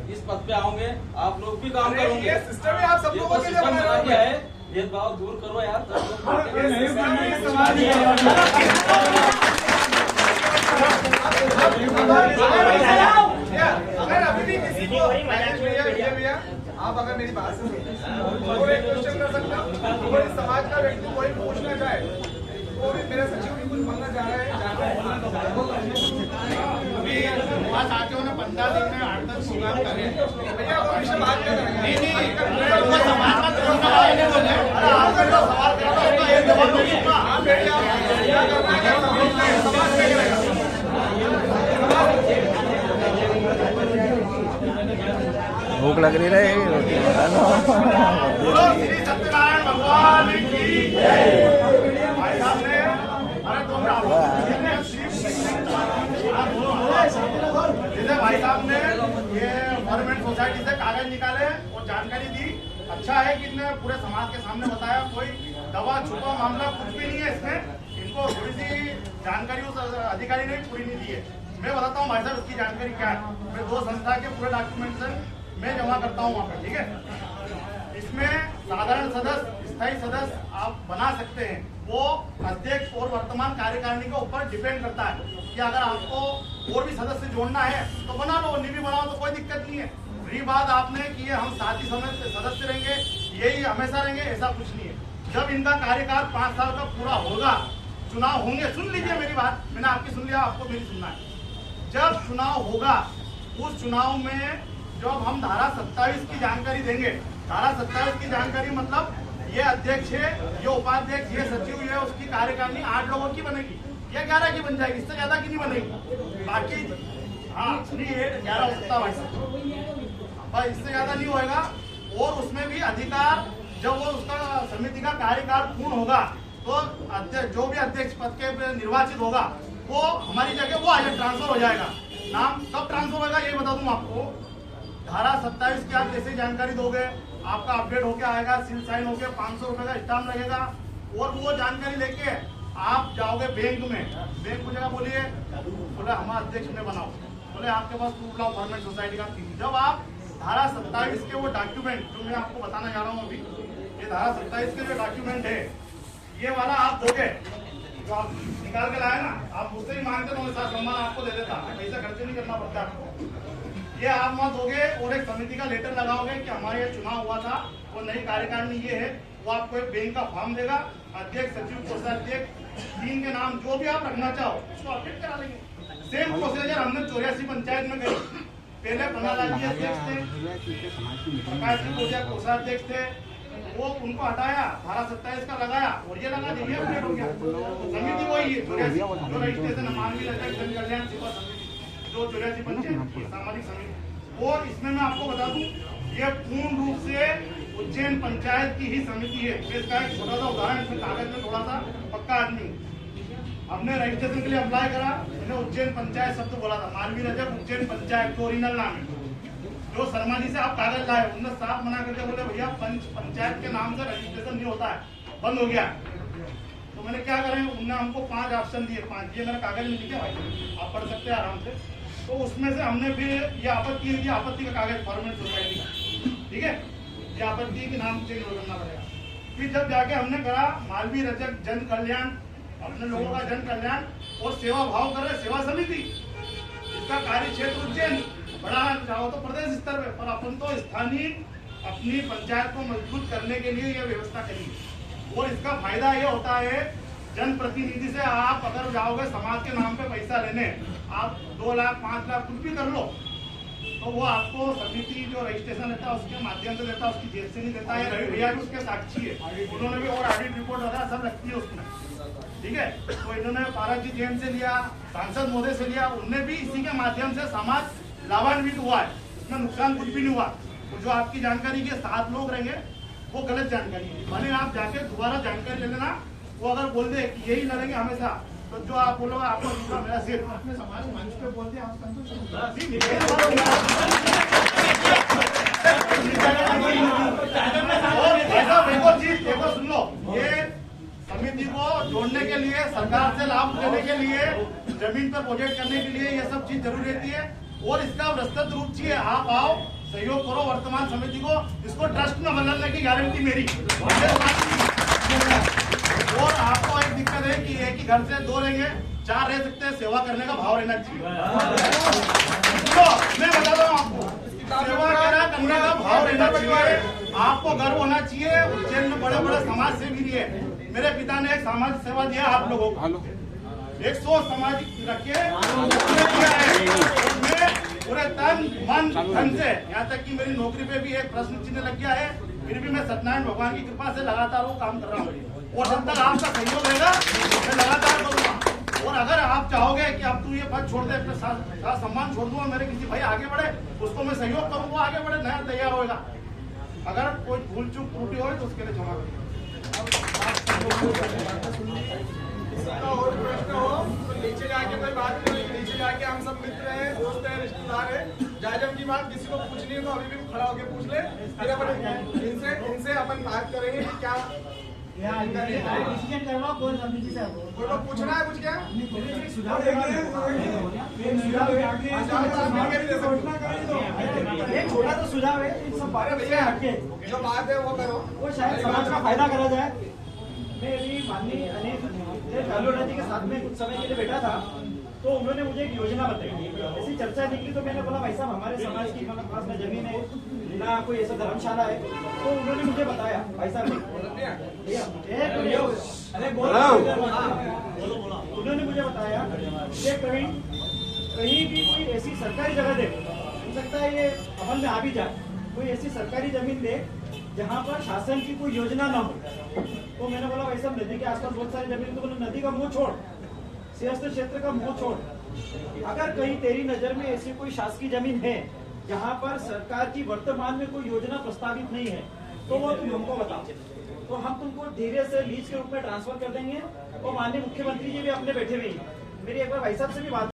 इस पद पे आओगे आप लोग भी काम करोगे। ये सिस्टम है, आप सब लोगों के लिए सिस्टम बना बना रहे दिया हो। है, भेदभाव दूर करो यार। अगर अभी भी किसी को भैया आप अगर मेरी बात सुनो तो एक क्वेश्चन कर सकता हूँ, कोई समाज का व्यक्ति कोई पूछना चाहे वो भी मेरे सचिव भी कुछ मांगना चाह रहे हैं, अभी पास आके उन्हें 15 दिन में 8-10 प्रोग्राम करें भैया वो विषय बात क्या करेंगे। नहीं वो समाज का तो सवाल नहीं बोले। अरे आपका जो सवाल करना है तो ये जवाब दो ना। आप बेटी आप क्या करना है, समाज में करेगा। भूख लग रही है रोटी बना लो। बोलो श्री सत्यनारायण भगवान की जय। भाई साहब ने अरे तुम जैसे भाई साहब ने ये गवर्नमेंट सोसाइटी से कागज निकाले और जानकारी दी। अच्छा है कि इन्हें पूरे समाज के सामने बताया, कोई दवा छुपा मामला कुछ भी नहीं है इसमें। इनको थोड़ी सी जानकारी उस अधिकारी ने पूरी नहीं दी है। मैं बताता हूँ भाई साहब इसकी जानकारी क्या है। मैं 2 संस्था के पूरे डॉक्यूमेंटेशन मैं जमा करता हूँ वहाँ पे, ठीक है। इसमें साधारण सदस्य, स्थायी सदस्य आप बना सकते हैं। वो अध्यक्ष और वर्तमान कार्यकारिणी के ऊपर डिपेंड करता है कि अगर आपको और भी सदस्य जोड़ना है तो बना लो, नहीं भी बनाओ तो कोई दिक्कत नहीं है। रही बात आपने कि हम साथ ही समय सदस्य रहेंगे, यही हमेशा रहेंगे, ऐसा कुछ नहीं है। जब इनका कार्यकाल 5 साल का पूरा होगा, चुनाव होंगे, सुन लीजिए मेरी बात, मैंने आपकी सुन लिया, आपको मेरी सुनना है। जब चुनाव होगा उस चुनाव में जब हम धारा 27 की जानकारी देंगे, धारा 27 की जानकारी मतलब ये अध्यक्ष है, ये उपाध्यक्ष, ये सचिव, ये उसकी कार्यकारिणी 8 लोगों की बनेगी या 11 की बन जाएगी, इससे ज्यादा की नहीं बनेगी। बाकी हाँ नहीं 11 हो सकता भाई साहब, इससे ज्यादा नहीं होएगा। और उसमें भी अधिकार जब वो उसका समिति का कार्यकाल पूर्ण होगा तो अध्यक्ष जो भी अध्यक्ष पद के निर्वाचित होगा वो हमारी जगह वो आज ट्रांसफर हो जाएगा। नाम कब ट्रांसफर होगा ये बता दूं आपको। धारा 27 की आप जैसे जानकारी दोगे आपका अपडेट होके आएगा, सील साइन होके 500 रुपए का स्टाम्प लगेगा और वो जानकारी लेके आप जाओगे बैंक में। बैंक को जगह बोलिए, बोले हमारा अध्यक्ष ने बनाओ, बोले आपके पास प्रूफ लाओ गवर्नमेंट सोसाइटी का। जब आप धारा 27 के वो डॉक्यूमेंट जो मैं आपको बताना जा रहा हूँ अभी, ये धारा 27 के जो डॉक्यूमेंट है ये वाला आप दोगे, जो आप निकाल के लाए ना, आप मुझसे ही मांगते तो मैं सम्मान आपको दे देता, पैसा खर्च नहीं करना पड़ता आपको। ये आप मत दोगे और एक समिति का लेटर लगाओगे कि हमारे ये चुनाव हुआ था, वो नई कार्यकारिणी ये है, वो आपको एक बैंक का फॉर्म देगा, अध्यक्ष, सचिव, कोषाध्यक्ष 3 के नाम जो भी आप रखना चाहो उसको अपडेट करा लेंगे। सेम प्रोसीजर हमने 84 पंचायत में करी। पहले पन्नालाल जी अध्यक्ष थे, प्रकाश जी कोषाध्यक्ष थे, वो उनको हटाया, धारा 27 का लगाया और ये लगा दिया, अपडेट हो गया। समिति वही है 84 जो रजिस्ट्रेशन मानवीय जन कल्याण सेवा समिति जो 84 पंचायत सामाजिक समिति, वो इसमें मैं आपको बता दूं ये पूर्ण रूप से उज्जैन पंचायत की ही समिति है। इसका एक छोटा सा उदाहरण, इसमें कागज में थोड़ा सा पक्का आदमी हूँ। हमने रजिस्ट्रेशन के लिए अप्लाई करा, मैंने उज्जैन पंचायत शब्द बोला था, मालवीय रजक उज्जैन पंचायत तो ओरिजिनल नाम है। जो शर्मा जी से आप कागज लाए उन्होंने साफ मना करके बोले भैया पंचायत के नाम से रजिस्ट्रेशन नहीं होता है, बंद हो गया। तो मैंने क्या करें, उन्होंने हमको 5 ऑप्शन दिए, 5 ये मेरे कागज में लिखे भाई, आप पढ़ सकते हैं आराम से। तो उसमें से हमने फिर ये आपत्ति दी, आपत्ति का कागज गवर्नमेंट सोसाइटी का, ठीक है, ये आपत्ति के नाम चेंज करना पड़ेगा। फिर जब जाके हमने करा मालवीय रजक जन कल्याण, अपने लोगों का जन कल्याण और सेवा भाव कर रहे सेवा समिति, इसका कार्य क्षेत्र उज्जैन, बढ़ाना चाहो तो प्रदेश स्तर पे, पर अपन तो स्थानीय अपनी पंचायत को मजबूत करने के लिए यह व्यवस्था करी। और इसका फायदा यह होता है जनप्रतिनिधि से आप अगर जाओगे समाज के नाम पे पैसा लेने, आप 2 लाख 5 लाख कुछ भी कर लो तो वो आपको समिति जो रजिस्ट्रेशन लेता है उसके माध्यम से देता है, उसकी जेब से नहीं देता है। रवि भैया भी उसके साक्षी है, उन्होंने भी और ऑडिट रिपोर्ट वगैरह सब लगती है उसमें, ठीक है। तो इन्होंने पारस जी जैन से लिया, सांसद महोदय से लिया, उनने भी इसी के माध्यम से समाज लाभान्वित हुआ है, इसमें नुकसान कुछ भी नहीं हुआ। तो जो आपकी जानकारी के 7 लोग रहेंगे वो गलत जानकारी है, भले आप जाके दोबारा जानकारी ले लेना। वो अगर बोल दे कि यही लड़ेंगे हमेशा तो जो आप बोलोगे आपको मेरा सिर अपने समाज मंच पे बोलते हैं, देखो सुन लो, ये समिति को जोड़ने के लिए, सरकार से लाभ लेने के लिए, जमीन पर प्रोजेक्ट करने के लिए ये सब चीज जरूरी रहती है। और इसका विस्तृत रूप चाहिए। आप आओ, सहयोग करो वर्तमान समिति को, इसको ट्रस्ट में बदलने की गारंटी मेरी। और आपको एक दिक्कत है कि एक ही घर से 2 रहेंगे, 4 रह सकते हैं, सेवा करने का भाव रहना चाहिए। तो मैं बता रहा हूँ आपको, सेवा करने का भाव रहना चाहिए। आपको गर्व होना चाहिए। उज्जैन में बड़े बड़े समाज सेवी दिए, मेरे पिता ने एक सामाजिक सेवा दिया आप लोगों को, 100 सामाजिक रखे पूरे तन मन धन से, यहाँ तक कि मेरी नौकरी पे भी एक प्रश्न चिन्ह लग गया है, फिर भी मैं सत्यनारायण भगवान की कृपा से लगातार वो काम कर रहा हूँ। और जब तक आपका सहयोग रहेगा मैं लगातार करूँगा। और अगर आप चाहोगे कि अब तू ये पद छोड़ दे, अपने साथ सम्मान छोड़ दूंगा, मेरे किसी भाई आगे बढ़े उसको मैं सहयोग करूँगा, आगे बढ़े, नया तैयार होगा। अगर कोई भूल चूक त्रुटि हो तो उसके लिए क्षमा करें। और प्रश्न हो तो नीचे जाके कोई बात नहीं, नीचे जाके हम सब मित्र हैं, दोस्त हैं, रिश्तेदार हैं। जाजम की बात किसी को पूछनी है तो अभी भी खड़ा होकर पूछ ले, फिर अपन इनसे अपन बात करेंगे कि क्या डिसीजन करवाओ कौन समिति से। कोई को पूछना है कुछ क्या? एक छोटा तो सुझाव है, इन सब बातें से हटके जो बात है वो करो। वो शायद समाज का फायदा करा जाए। मैं अभी माननीय अनिल जालोटा जी के साथ में कुछ समय के लिए बैठा था, तो उन्होंने मुझे एक योजना बताई। ऐसी चर्चा निकली तो मैंने बोला भाई साहब हमारे समाज की पास में जमीन है ना, कोई ऐसा धर्मशाला है, तो उन्होंने मुझे बताया भाई साहब उन्होंने मुझे बताया कि कहीं भी कोई ऐसी सरकारी जगह दे, हो सकता है ये अमल में आ भी जाए, कोई ऐसी सरकारी जमीन दे जहाँ पर शासन की कोई योजना ना हो। तो मैंने बोला भाई साहब नदी के आसपास बहुत सारी जमीन, तो बोले नदी का मुंह छोड़, सिंहस्थ क्षेत्र का मुंह छोड़, अगर कहीं तेरी नजर में ऐसी कोई शासकीय जमीन है जहाँ पर सरकार की वर्तमान में कोई योजना प्रस्तावित नहीं है, तो वो तुम हमको बताओ, तो हम तुमको धीरे से लीज के रूप में ट्रांसफर कर देंगे। और माननीय मुख्यमंत्री जी भी अपने बैठे हुए हैं, मेरी एक बार भाई साहब से भी बात